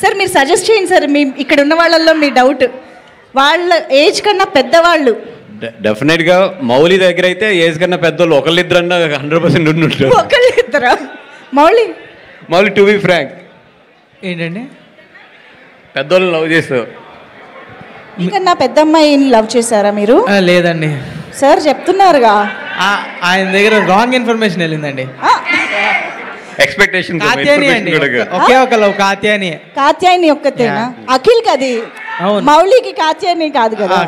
Sir మీరు suggest చేయండి sir, మీ ఇక్కడ ఉన్న వాళ్ళల్లో మీ డౌట్, వాళ్ళ ఏజ్ కన్నా పెద్దవాళ్ళు. డెఫినెట్గా మౌలి దగ్గర అయితే ఏజ్ కన్నా పెద్దోళ్ళు ఒకళ్ళిద్దరన్నా 100% ఉంటుంటారు. ఒకళ్ళిద్దరా? మౌలి టు బి ఫ్రాంక్ ఏంటండి, పెద్దోళ్ళు లవ్ చేస్తావు? మీకన్నా పెద్ద అమ్మాయిని లవ్ చేశారా మీరు? లేదండి సార్ చెప్తున్నారుగా. ఆయన దగ్గర రాంగ్ ఇన్ఫర్మేషన్ వెళ్ళిందండి. ఎక్స్పెక్టేషన్ కాత్యాయని అండి, ఒకే ఒక లవ్ కాత్యాయని. కాత్యాయని ఒక్కతేనా? అఖిల్ కది, మౌలికి కాత్యాయని కాదు కదా?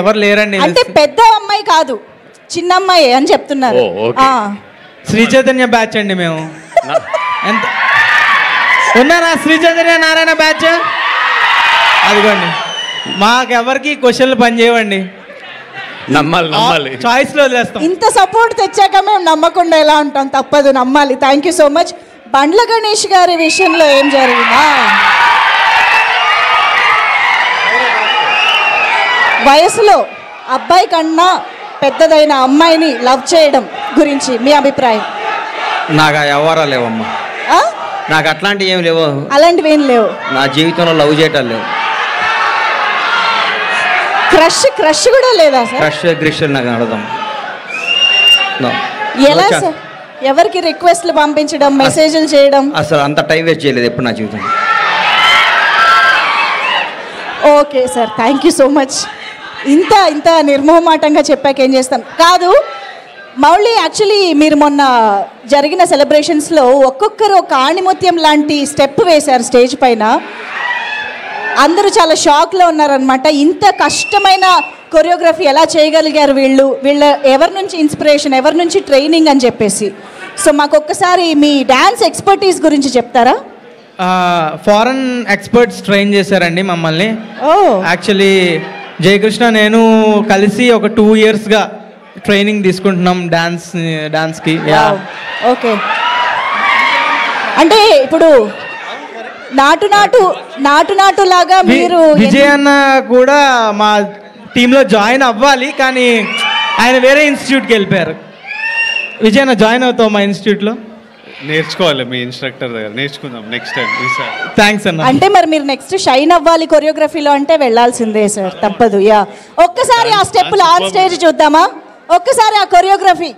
ఎవరు లేరండి. అంటే పెద్ద అమ్మాయి కాదు, చిన్న అమ్మాయి అని చెప్తున్నారు. శ్రీ చైతన్య బ్యాచ్ అండి మేము. ఎంత ఉన్నారా శ్రీ చైతన్య నారాయణ బ్యాచ్? అదిగోండి, మాకెవరికి క్వశ్చన్లు పనిచేయవండి, నమ్మాలి చాయిస్ లో వదిలేస్తాం. ఇంత సపోర్ట్ తెచ్చాక మేము నమ్మకుండా ఎలా ఉంటాం, తప్పదు, నమ్మాలి. Thank you so much. Bandla Ganesh గారి విషయంలో ఏం జరిగిందా? వయసులో అబ్బాయి కన్నా పెద్దదైన అమ్మాయిని లవ్ చేయడం గురించి మీ అభిప్రాయం? నాకు ఆ వ్యవహారాలు లేవమ్మా, నాకు అట్లాంటివి ఏం లేవు. అలాంటివి ఏం లేవు నా జీవితంలో, లవ్ చేయటం లేవు. క్రష్ కూడా లేదా సార్? క్రష్ నాకు అడదాం. ఎలా సార్? ఎవరికి రిక్వెస్ట్లు పంపించడం, మెసేజ్లు చేయడం? అసలు అంత టైం వేస్ట్ చేయలేదు ఎప్పుడు నా జీవితం. Okay sir, thank you so much. ఇంత నిర్మోహమాటంగా చెప్పాక ఏం చేస్తాం. కాదు మౌలి, యాక్చువల్లీ మీరు మొన్న జరిగిన సెలబ్రేషన్స్లో ఒక్కొక్కరు ఒక ఆణిముత్యం లాంటి స్టెప్ వేశారు స్టేజ్ పైన. అందరూ చాలా షాక్లో ఉన్నారనమాట. ఇంత కష్టమైన కొరియోగ్రఫీ ఎలా చేయగలిగారు వీళ్ళ ఎవరి నుంచి ఇన్స్పిరేషన్, ఎవరి నుంచి ట్రైనింగ్ అని చెప్పేసి. సో మాకు ఒక్కసారి మీ డ్యాన్స్ ఎక్స్పర్టీస్ గురించి చెప్తారా? ఫారెన్ ఎక్స్పర్ట్స్ ట్రైన్ చేశారండి మమ్మల్ని. యాక్చువల్లీ జయకృష్ణ నేను కలిసి ఒక 2 yearsగా ట్రైనింగ్ తీసుకుంటున్నాం డాన్స్కి. ఓకే, అంటే ఇప్పుడు నాటు లాగా మీరు విజయ్ అన్న కూడా మా టీంలో జాయిన్ అవ్వాలి, కానీ ఆయన వేరే ఇన్స్టిట్యూట్కి వెళ్ళిపోయారు. విజయ్ అన్న జాయిన్ అవుతావు మా ఇన్స్టిట్యూట్లో? నేర్చుకోవాలి మీ ఇన్స్ట్రక్టర్ దగ్గర, నేర్చుకుందాం నెక్స్ట్ టైం. థ్యాంక్స్ అన్న. అంటే మరి మీరు నెక్స్ట్ షైన్ అవ్వాలి కొరియోగ్రఫీలో అంటే వెళ్ళాల్సిందే సార్, తప్పదు. ఒక్కసారి ఆ స్టెప్పులు ఆన్ స్టేజ్ చూద్దామా? ఒక్కసారి ఆ కొరియోగ్రఫీ